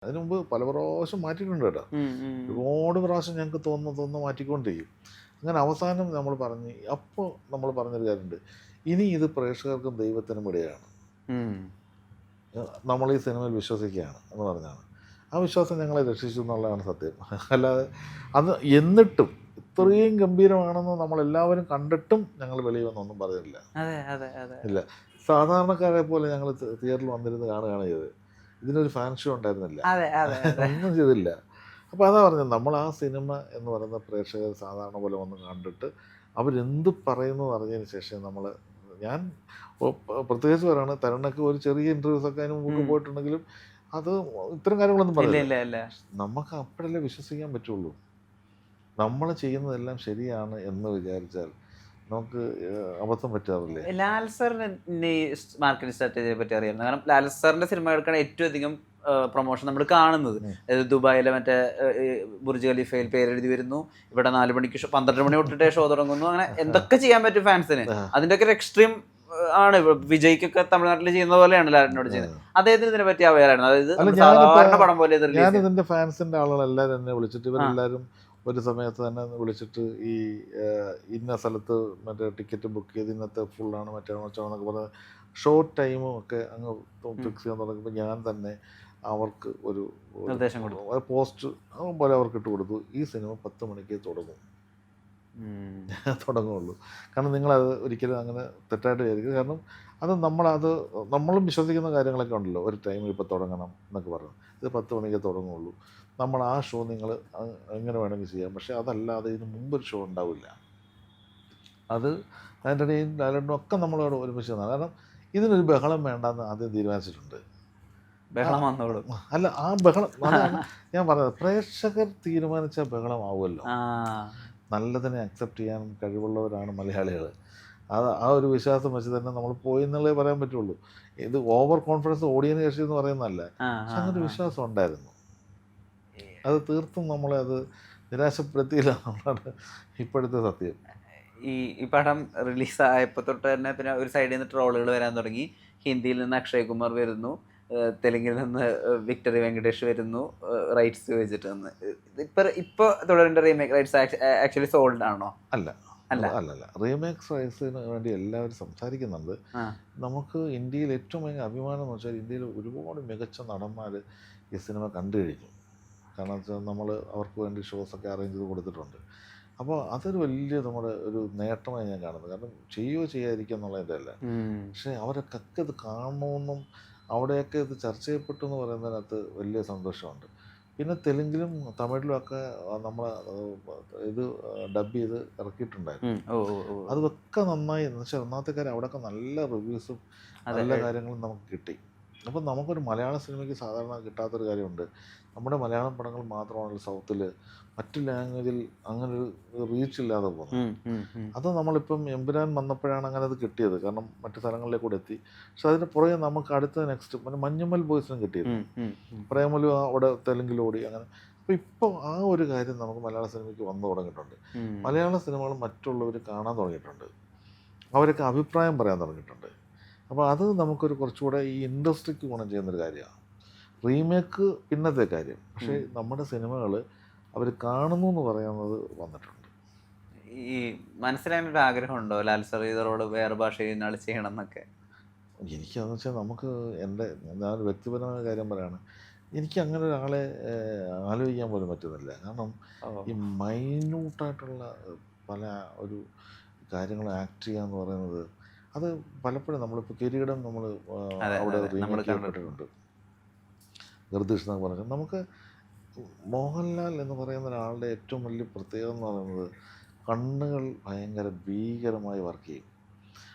അതിന് മുമ്പ് പല പ്രാവശ്യം മാറ്റിയിട്ടുണ്ട് കേട്ടോ. ഒരുപാട് പ്രാവശ്യം ഞങ്ങൾക്ക് തോന്നുന്നു മാറ്റിക്കൊണ്ടിരിക്കും. അങ്ങനെ അവസാനം നമ്മൾ പറഞ്ഞ് അപ്പോൾ നമ്മൾ പറഞ്ഞൊരു കാര്യമുണ്ട്, ഇനി ഇത് പ്രേക്ഷകർക്കും ദൈവത്തിനും ഇടയാണ്, നമ്മൾ ഈ സിനിമയിൽ വിശ്വസിക്കുകയാണ് എന്ന് പറഞ്ഞാണ്. ആ വിശ്വാസം ഞങ്ങളെ രക്ഷിച്ചു എന്നുള്ളതാണ് സത്യം. അല്ലാതെ അത് എന്നിട്ടും ഇത്രയും ഗംഭീരമാണെന്ന് നമ്മളെല്ലാവരും കണ്ടിട്ടും ഞങ്ങൾ വെളിയിൽ വന്നൊന്നും പറഞ്ഞില്ല. ഇല്ല, സാധാരണക്കാരെ പോലെ ഞങ്ങൾ തിയേറ്ററിൽ വന്നിരുന്ന് കാണുകയാണ് ചെയ്തത്. ഇതിനൊരു ഫാൻ ഷോ ഉണ്ടായിരുന്നില്ല, ഒന്നും ചെയ്തില്ല. അപ്പോൾ അതാ പറഞ്ഞത്, നമ്മൾ ആ സിനിമ എന്ന് പറയുന്ന പ്രേക്ഷകർ സാധാരണ പോലെ വന്ന് കണ്ടിട്ട് അവരെന്ത് പറയുന്നു അറിഞ്ഞതിന് ശേഷം ഞാൻ പ്രത്യേകിച്ച് പറയുകയാണ്, തരുണക്ക് ഒരു ചെറിയ ഇൻ്റർവ്യൂസൊക്കെ അതിന് മുമ്പ് പോയിട്ടുണ്ടെങ്കിലും അത് ഇത്തരം കാര്യങ്ങളൊന്നും പറയില്ല. നമുക്ക് അപ്പോഴല്ലേ വിശ്വസിക്കാൻ പറ്റുള്ളൂ. നമ്മൾ ചെയ്യുന്നതെല്ലാം ശരിയാണ് എന്ന് വിചാരിച്ചാൽ നമുക്ക് അബദ്ധം പറ്റാറില്ലേ. ലാൽ സാറിന് മാർക്കറ്റിംഗ് സ്ട്രാറ്റജിയെ പറ്റി അറിയാം. കാരണം ലാൽ സാറിന്റെ സിനിമകൾക്കാണ് ഏറ്റവും അധികം പ്രൊമോഷൻ നമ്മൾ കാണുന്നത്. ദുബായിലെ മറ്റേ ബുർജ് ഖലീഫയിൽ പേരെഴുതി വരുന്നു, ഇവിടെ 4 മണിക്ക് 12 മണി തൊട്ടിട്ടേ ഷോ തുടങ്ങുന്നു. അങ്ങനെ എന്തൊക്കെ ചെയ്യാൻ പറ്റും ഫാൻസിന്, അതിന്റെ ഒക്കെ ഒരു എക്സ്ട്രീം ആണ്. വിജയ്ക്കൊക്കെ തമിഴ്നാട്ടിൽ ചെയ്യുന്ന പോലെയാണ് ലാലിനോട് ചെയ്യുന്നത്. അദ്ദേഹത്തിന് ഇതിനെ പറ്റി അവയറായിരുന്നു. അതായത് സാധാരണ പടം പോലെ ഞാൻ ഇതിന്റെ ഫാൻസിന്റെ ആളുകളെല്ലാവരും എന്നെ വിളിച്ചിട്ട്, ഇവരെല്ലാവരും ഒരു സമയത്ത് തന്നെ വിളിച്ചിട്ട് ഈ ഇന്ന സ്ഥലത്ത് മറ്റേ ടിക്കറ്റ് ബുക്ക് ചെയ്ത് ഇന്നത്തെ ഫുള്ളാണ് മറ്റേ എന്നൊക്കെ പറഞ്ഞ് ഷോർട്ട് ടൈമും ഒക്കെ അങ്ങ് ഫിക്സ് ചെയ്യാൻ തുടങ്ങിയപ്പോൾ ഞാൻ തന്നെ അവർക്ക് ഒരു പോസ്റ്റ് പോലെ അവർക്ക് ഇട്ട് കൊടുത്തു, ഈ സിനിമ 10 മണിക്ക് തുടങ്ങുള്ളൂ. കാരണം നിങ്ങളത് ഒരിക്കലും അങ്ങനെ തെറ്റായിട്ട് വിചാരിക്കും. കാരണം അത് നമ്മളും വിശ്വസിക്കുന്ന കാര്യങ്ങളൊക്കെ ഉണ്ടല്ലോ, ഒരു ടൈമിൽ ഇപ്പോൾ തുടങ്ങണം എന്നൊക്കെ പറഞ്ഞു. ഇത് 10 മണിക്ക് തുടങ്ങുള്ളൂ, നമ്മൾ ആ ഷോ നിങ്ങൾ എങ്ങനെ വേണമെങ്കിൽ ചെയ്യാം. പക്ഷേ അതല്ലാതെ ഇതിന് മുമ്പൊരു ഷോ ഉണ്ടാവില്ല. അത് അതിൻ്റെ ഇടയിൽ ലാലേട്ടനും ഒക്കെ നമ്മളോട് ഒരുമിച്ച് തന്നാണ്. കാരണം ഇതിനൊരു ബഹളം വേണ്ടെന്ന് ആദ്യം തീരുമാനിച്ചിട്ടുണ്ട്. ബഹളം വന്നോളൂ. അല്ല, ആ ബഹളം അതാണ് ഞാൻ പറഞ്ഞത്, പ്രേക്ഷകർ തീരുമാനിച്ച ബഹളമാവുമല്ലോ. നല്ലതിനെ അക്സെപ്റ്റ് ചെയ്യാൻ കഴിവുള്ളവരാണ് മലയാളികൾ. ആ ഒരു വിശ്വാസം വെച്ച് തന്നെ നമ്മൾ പോയി എന്നുള്ളതേ പറയാൻ പറ്റുള്ളൂ. ഇത് ഓവർ കോൺഫിഡൻസ് ഓഡിയൻസ് ശേഷി എന്ന് പറയുന്നതല്ല, പക്ഷെ അങ്ങനൊരു വിശ്വാസം ഉണ്ടായിരുന്നു. അത് തീർത്തും നമ്മളെ അത് നിരാശപ്പെടുത്തിയില്ല എന്നുള്ളതാണ് ഇപ്പോഴത്തെ സത്യം. ഈ പടം റിലീസായപ്പോൾ തൊട്ട് തന്നെ പിന്നെ ഒരു സൈഡിൽ നിന്ന് ട്രോളുകൾ വരാൻ തുടങ്ങി. ഹിന്ദിയിൽ നിന്ന് അക്ഷയ് കുമാർ വരുന്നു, തെലുങ്കിൽ നിന്ന് വിക്ടറി വെങ്കടേഷ് വരുന്നു, റൈറ്റ്സ് വെച്ചിട്ട് വന്ന്. ഇപ്പോൾ തുടരേണ്ട റീമേക്ക് റൈറ്റ്സ് ആക്ച്വലി സോൾഡ് ആണോ? അല്ലല്ല, റീമേക്സ് റൈറ്റ്സിന് വേണ്ടി എല്ലാവരും സംസാരിക്കുന്നുണ്ട്. നമുക്ക് ഇന്ത്യയിൽ ഏറ്റവും ഭയങ്കര അഭിമാനം എന്ന് വെച്ചാൽ ഇന്ത്യയിൽ ഒരുപാട് മികച്ച നടന്മാർ ഈ സിനിമ കണ്ടു കഴിഞ്ഞു. കാരണം വെച്ചാൽ നമ്മൾ അവർക്ക് വേണ്ടി ഷോസൊക്കെ അറേഞ്ച് ചെയ്ത് കൊടുത്തിട്ടുണ്ട്. അപ്പോൾ അതൊരു വലിയ നമ്മുടെ ഒരു നേട്ടമായി ഞാൻ കാണുന്നത്. കാരണം ചെയ്യാതിരിക്കുക എന്നുള്ളതിൻ്റെ അല്ല, പക്ഷേ അവരൊക്കെ ഇത് കാണണമെന്നും അവിടെയൊക്കെ ഇത് ചർച്ച ചെയ്യപ്പെട്ടു എന്ന് പറയുന്നതിനകത്ത് വലിയ സന്തോഷമുണ്ട്. പിന്നെ തെലുങ്കിലും തമിഴിലും ഒക്കെ നമ്മൾ ഇത് ഡബ് ചെയ്ത് ഇറക്കിയിട്ടുണ്ടായിരുന്നു. അതൊക്കെ നന്നായി. എന്ന് വെച്ചാൽ ഒന്നാമത്തെ കാര്യം, അവിടെയൊക്കെ നല്ല റിവ്യൂസും നല്ല കാര്യങ്ങളും നമുക്ക് കിട്ടി. അപ്പം നമുക്കൊരു മലയാള സിനിമയ്ക്ക് സാധാരണ കിട്ടാത്തൊരു കാര്യമുണ്ട്, നമ്മുടെ മലയാളം പടങ്ങൾ മാത്രമാണ് സൗത്തിൽ മറ്റു ലാംഗ്വേജിൽ അങ്ങനൊരു റീച്ച് ഇല്ലാതെ പോകുന്നത്. അത് നമ്മളിപ്പം എമ്പുരാൻ വന്നപ്പോഴാണ് അങ്ങനെ അത് കിട്ടിയത്, കാരണം മറ്റു സ്ഥലങ്ങളിലേക്ക് കൂടെ എത്തി. പക്ഷെ അതിന് പുറകെ നമുക്ക് അടുത്ത നെക്സ്റ്റ് മഞ്ഞുമൽ ബോയ്സിനും കിട്ടിയത്, പ്രേമലു അവിടെ തെലുങ്കിലോടി അങ്ങനെ. അപ്പോൾ ഇപ്പോൾ ആ ഒരു കാര്യം നമുക്ക് മലയാള സിനിമയ്ക്ക് വന്നു തുടങ്ങിയിട്ടുണ്ട്. മലയാള സിനിമകൾ മറ്റുള്ളവർ കാണാൻ തുടങ്ങിയിട്ടുണ്ട്, അവരൊക്കെ അഭിപ്രായം പറയാൻ തുടങ്ങിയിട്ടുണ്ട്. അപ്പോൾ അത് നമുക്കൊരു കുറച്ചുകൂടെ ഈ ഇൻഡസ്ട്രിക്ക് ഗുണം ചെയ്യുന്നൊരു കാര്യമാണ്. റീമേക്ക് പിന്നത്തെ കാര്യം, പക്ഷേ നമ്മുടെ സിനിമകൾ അവർ കാണുന്നു എന്ന് പറയുന്നത് വന്നിട്ടുണ്ട്. ഈ മനസ്സിലാകാനൊരു ആഗ്രഹമുണ്ടോ ലാൽ സാർ ഇതോട് വേറെ ഭാഷയിൽ ഇന്നാൾ ചെയ്യണം എന്നൊക്കെ? എനിക്കതെന്ന് വെച്ചാൽ നമുക്ക് ഞാൻ വ്യക്തിപരമായ കാര്യം പറയുകയാണ്, എനിക്ക് അങ്ങനെ ഒരാളെ ആലോചിക്കാൻ പോലും പറ്റുന്നില്ല. കാരണം ഈ മൈന്യൂട്ടായിട്ടുള്ള പല ഒരു കാര്യങ്ങൾ ആക്ട് ചെയ്യുക എന്ന് പറയുന്നത്, അത് പലപ്പോഴും നമ്മളിപ്പോൾ കിരീടം നമ്മൾ അവിടെ റീമേക്ക് ചെയ്യപ്പെട്ടിട്ടുണ്ട്, നിർദ്ദേശം എന്നൊക്കെ പറഞ്ഞത്. നമുക്ക് മോഹൻലാൽ എന്ന് പറയുന്ന ഒരാളുടെ ഏറ്റവും വലിയ പ്രത്യേകത എന്ന് പറയുന്നത് കണ്ണുകൾ ഭയങ്കര ഭീകരമായി വർക്ക് ചെയ്യും.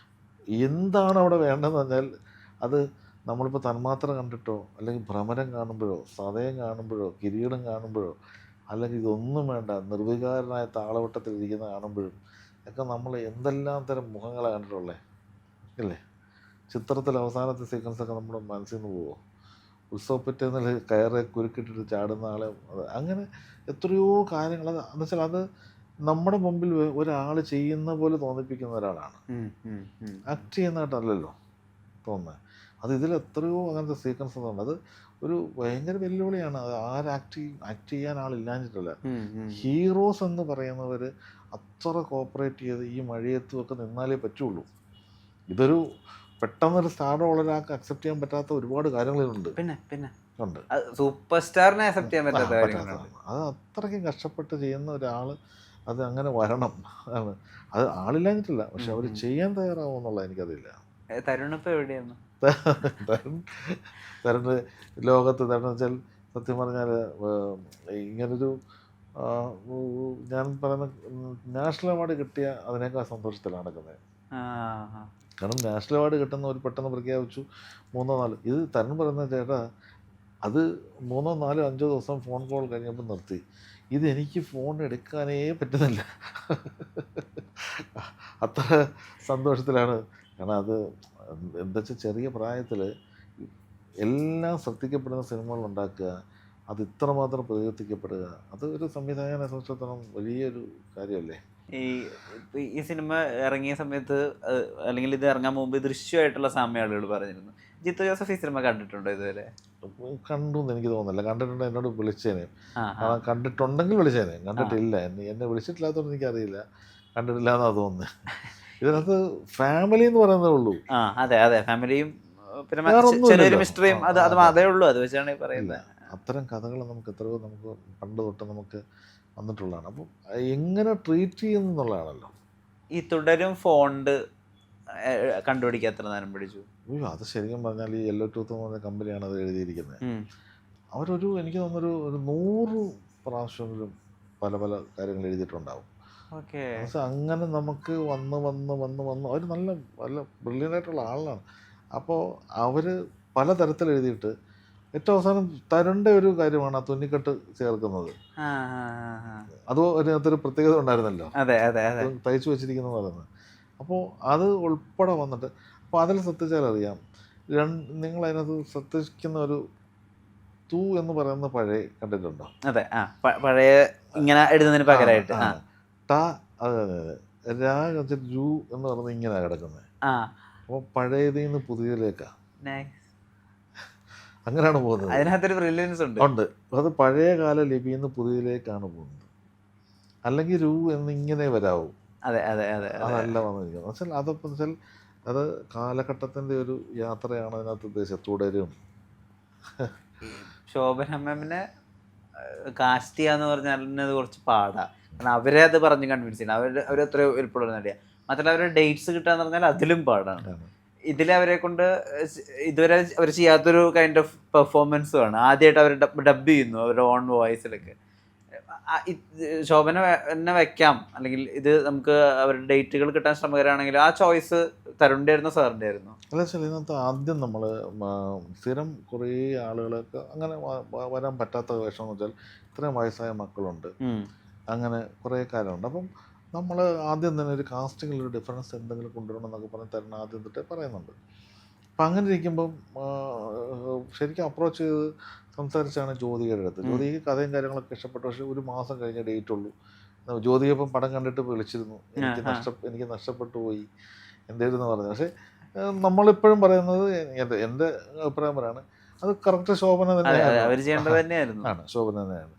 എന്താണ് അവിടെ വേണ്ടതെന്ന് പറഞ്ഞാൽ അത് നമ്മളിപ്പോൾ തന്മാത്ര കണ്ടിട്ടോ അല്ലെങ്കിൽ ഭ്രമരം കാണുമ്പോഴോ സതയം കാണുമ്പോഴോ കിരീടം കാണുമ്പോഴോ അല്ലെങ്കിൽ ഇതൊന്നും വേണ്ട നിർവികാരനായ താളവട്ടത്തിലിരിക്കുന്ന കാണുമ്പോഴും ഒക്കെ നമ്മൾ എന്തെല്ലാം തരം മുഖങ്ങളാണ് കണ്ടിട്ടുള്ളത് അല്ലേ? ചിത്രത്തിൽ അവസാനത്തെ സീക്വൻസൊക്കെ നമ്മുടെ മനസ്സിൽ നിന്ന് പോവുമോ? ഉത്സവപ്പറ്റെന്ന് കയറെ കുരുക്കിട്ടിട്ട് ചാടുന്ന ആളെ, അങ്ങനെ എത്രയോ കാര്യങ്ങൾ. എന്ന് വെച്ചാൽ അത് നമ്മുടെ മുമ്പിൽ ഒരാൾ ചെയ്യുന്ന പോലെ തോന്നിപ്പിക്കുന്ന ഒരാളാണ്, ആക്ട് ചെയ്യുന്നതായിട്ടല്ലല്ലോ തോന്നുന്നത്. അത് ഇതിൽ എത്രയോ അങ്ങനത്തെ സീക്വൻസ് ഉണ്ട്. അത് ഒരു ഭയങ്കര വെല്ലുവിളിയാണ്. അത് ആക്ട് ചെയ്യാൻ ആളില്ലാഞ്ഞിട്ടല്ല. ഹീറോസ് എന്ന് പറയുന്നവർ അത്ര കോപ്പറേറ്റ് ചെയ്ത് ഈ മഴയത്തും ഒക്കെ നിന്നാലേ പറ്റുള്ളൂ. ഇതൊരു പെട്ടെന്നൊരു സ്റ്റാർഡം ഉള്ള ഒരാൾക്ക് അക്സെപ്റ്റ് ചെയ്യാൻ പറ്റാത്ത ഒരുപാട് കാര്യങ്ങളുണ്ട്. പിന്നെ ഉണ്ട്, സൂപ്പർ സ്റ്റാറിനെ അക്സെപ്റ്റ് ചെയ്യാൻ പറ്റാത്ത കാര്യങ്ങളുണ്ട്. അത് അത്രയ്ക്കും കഷ്ടപ്പെട്ട് ചെയ്യുന്ന ഒരാൾ അത് അങ്ങനെ വരണം ആണ്. അത് ആളില്ലാഞ്ഞിട്ടില്ല, പക്ഷെ അവർ ചെയ്യാൻ തയ്യാറാവും എന്നുള്ളത് എനിക്കറിയില്ല. തരുൺ ഇപ്പൊ എവിടെയാണ്? തരുണ് ലോകത്ത് തരുണെന്ന് വെച്ചാൽ സത്യം പറഞ്ഞാൽ ഇങ്ങനൊരു ഞാൻ പറയുന്ന നാഷണൽ അവാർഡ് കിട്ടിയ അതിനേക്കാൾ സന്തോഷത്തിലാണ് നടക്കുന്നത്. കാരണം നാഷണൽ അവാർഡ് കിട്ടുന്ന ഒരു പെട്ടെന്ന് പ്രഖ്യാപിച്ചു 3-4 ഇത് തരുൺ പറയുന്ന ചേട്ടാ അത് 3-4-5 ദിവസം ഫോൺ കോൾ കഴിഞ്ഞപ്പോൾ നിർത്തി. ഇതെനിക്ക് ഫോൺ എടുക്കാനേ പറ്റുന്നില്ല. അത്ര സന്തോഷത്തിലാണ്. കാരണം അത് എന്താ വെച്ചാൽ ചെറിയ പ്രായത്തിൽ എല്ലാം ശ്രദ്ധിക്കപ്പെടുന്ന സിനിമകൾ ഉണ്ടാക്കുക, അത് ഇത്രമാത്രം പ്രകീർത്തിക്കപ്പെടുക, അത് ഒരു സംവിധായകനെ സംബന്ധിച്ചിടത്തോളം വലിയൊരു കാര്യമല്ലേ. ഈ സിനിമ ഇറങ്ങിയ സമയത്ത് അല്ലെങ്കിൽ ഇത് ഇറങ്ങാൻ മുമ്പ് ദൃശ്യമായിട്ടുള്ള സാമ്യ ആളുകൾ പറഞ്ഞിരുന്നു. ജിത്തു ജോസഫ് ഈ സിനിമ കണ്ടിട്ടുണ്ടോ ഇതുവരെ? കണ്ടു എന്ന് എനിക്ക് തോന്നുന്നില്ല. കണ്ടിട്ടുണ്ട്, എന്നോട് വിളിച്ചേനെ. കണ്ടിട്ടുണ്ടെങ്കിൽ വിളിച്ചേനെ, കണ്ടിട്ടില്ല. എന്നെ വിളിച്ചിട്ടില്ലാത്തതുകൊണ്ട് എനിക്കറിയില്ല, കണ്ടിട്ടില്ല എന്നാ തോന്നുന്നത്. ഇതിനകത്ത് ഫാമിലി എന്ന് പറയുന്നതേ ഉള്ളൂ. അതെ ഫാമിലിയും പിന്നെ മിസ്റ്ററിയും അതേ ഉള്ളൂ. അത് വെച്ചാണ് പറയുന്നത്. അത്തരം കഥകൾ നമുക്ക് എത്രയോ നമുക്ക് പണ്ട് തൊട്ട് നമുക്ക് വന്നിട്ടുള്ളതാണ്. അപ്പം എങ്ങനെ ട്രീറ്റ് ചെയ്യുന്നു എന്നുള്ളതാണല്ലോ. ഈ തുടരും ഫോണ്ട് കണ്ടുപിടിക്കാൻ എത്ര നേരം പിടിച്ചു? അത് ശരിക്കും പറഞ്ഞാൽ ഈ യെല്ലോ ടൂത്ത് എന്ന് പറഞ്ഞ കമ്പനിയാണ് അത് എഴുതിയിരിക്കുന്നത്. അവരൊരു എനിക്ക് തോന്നുന്നൊരു 100 പ്രാവശ്യമെങ്കിലും പല പല കാര്യങ്ങൾ എഴുതിയിട്ടുണ്ടാവും. പക്ഷെ അങ്ങനെ നമുക്ക് വന്ന് അവർ നല്ല ബ്രില്യൻ്റ് ആയിട്ടുള്ള ആളാണ്. അപ്പോൾ അവർ പലതരത്തിൽ എഴുതിയിട്ട് ഏറ്റവും അവസാനം തരുണിൻ്റെ ഒരു കാര്യമാണ് ആ തുന്നിക്കെട്ട് ചേർക്കുന്നത്. അത് അതിനകത്തൊരു പ്രത്യേകത ഉണ്ടായിരുന്നല്ലോ, തയ്ച്ചു വെച്ചിരിക്കുന്നത് പറയുന്നത്. അപ്പോൾ അത് ഉൾപ്പെടെ വന്നിട്ട് അപ്പോൾ അതിൽ ശ്രദ്ധിച്ചാൽ അറിയാം, നിങ്ങൾ അതിനകത്ത് ശ്രദ്ധിക്കുന്ന ഒരു തൂ എന്ന് പറയുന്ന പഴയ കണ്ടിട്ടുണ്ടോ? അതെ, പഴയ ഇങ്ങനെ എഴുതുന്നതിന് പകരമായിട്ട് ടാ, അതെ രാ രു എന്ന് പറയുന്നത് ഇങ്ങനെ കിടക്കുന്നത്. അപ്പോൾ പഴയതിൽ നിന്ന് പുതിയതിലേക്കാ, അങ്ങനെയാണ് പോകുന്നത്. അതിനകത്തൊരു ബ്രില്യൻസ് ഉണ്ട്. അത് പഴയ കാല ലിപിയിൽ നിന്ന് പുതിയതിലേക്കാണ് പോകുന്നത്. അല്ലെങ്കിൽ രു എന്നിങ്ങനെ വരാവും. അതല്ല വന്നിരിക്കുന്നത് വെച്ചാൽ അതപ്പം വെച്ചാൽ അത് കാലഘട്ടത്തിൻ്റെ ഒരു യാത്രയാണ് അതിനകത്ത് ഉദ്ദേശിച്ചത്. തുടരും. ശോഭന മാമിനെ കാസ്റ്റ് ചെയ്യാന്ന് പറഞ്ഞാൽ കുറച്ച് പാടാ. കാരണം അവരെ അത് പറഞ്ഞ് കൺവിൻസ് ചെയ്യണം. അവരത്ര എളുപ്പമുള്ള നടിയാണ്. മാത്രമല്ല അവരുടെ ഡേറ്റ്സ് കിട്ടാന്ന് പറഞ്ഞാൽ അതിലും പാടാണ്. ഇതിലവരെ കൊണ്ട് ഇതുവരെ അവർ ചെയ്യാത്തൊരു കൈൻഡ് ഓഫ് പെർഫോമൻസും ആണ്. ആദ്യമായിട്ട് അവർ ഡബ് ചെയ്യുന്നു അവരുടെ ഓൺ വോയിസിലൊക്കെ. ശോഭന എന്നെ വെക്കാം, അല്ലെങ്കിൽ ഇത് നമുക്ക് അവരുടെ ഡേറ്റുകൾ കിട്ടാൻ ശ്രമകരമാണെങ്കിൽ ആ ചോയ്സ് തരുണിൻ്റെ ആയിരുന്നു സാറിൻ്റെ ആയിരുന്നു? അല്ല വെച്ചാൽ ഇതിനകത്ത് ആദ്യം നമ്മൾ സ്ഥിരം കുറേ ആളുകളൊക്കെ അങ്ങനെ വരാൻ പറ്റാത്ത വേഷം എന്ന് വെച്ചാൽ ഇത്രയും വയസ്സായ മക്കളുണ്ട്, അങ്ങനെ കുറേ കാര്യമുണ്ട്. അപ്പം നമ്മൾ ആദ്യം തന്നെ ഒരു കാസ്റ്റിങ്ങിലൊരു ഡിഫറൻസ് എന്തെങ്കിലും കൊണ്ടുവരണം എന്നൊക്കെ പറഞ്ഞ് തരുൺ ആദ്യം തൊട്ടേ പറയുന്നുണ്ട്. അപ്പം അങ്ങനെ ഇരിക്കുമ്പം ശരിക്കും അപ്രോച്ച് ചെയ്ത് സംസാരിച്ചാണ് ജ്യോതികയുടെ അടുത്ത്. ജ്യോതിക്ക് കഥയും കാര്യങ്ങളൊക്കെ ഇഷ്ടപ്പെട്ടു. പക്ഷേ ഒരു മാസം കഴിഞ്ഞ ഡേറ്റ് ഉള്ളൂ. ജ്യോതിക ഇപ്പം പടം കണ്ടിട്ട് വിളിച്ചിരുന്നു, എനിക്ക് നഷ്ടപ്പെട്ടു പോയി എന്തായിരുന്നു പറഞ്ഞത്. പക്ഷേ നമ്മളിപ്പോഴും പറയുന്നത് എൻ്റെ അഭിപ്രായം പറയാണ്, അത് കറക്റ്റ് ശോഭന തന്നെയാണ്, ശോഭന തന്നെയാണ്.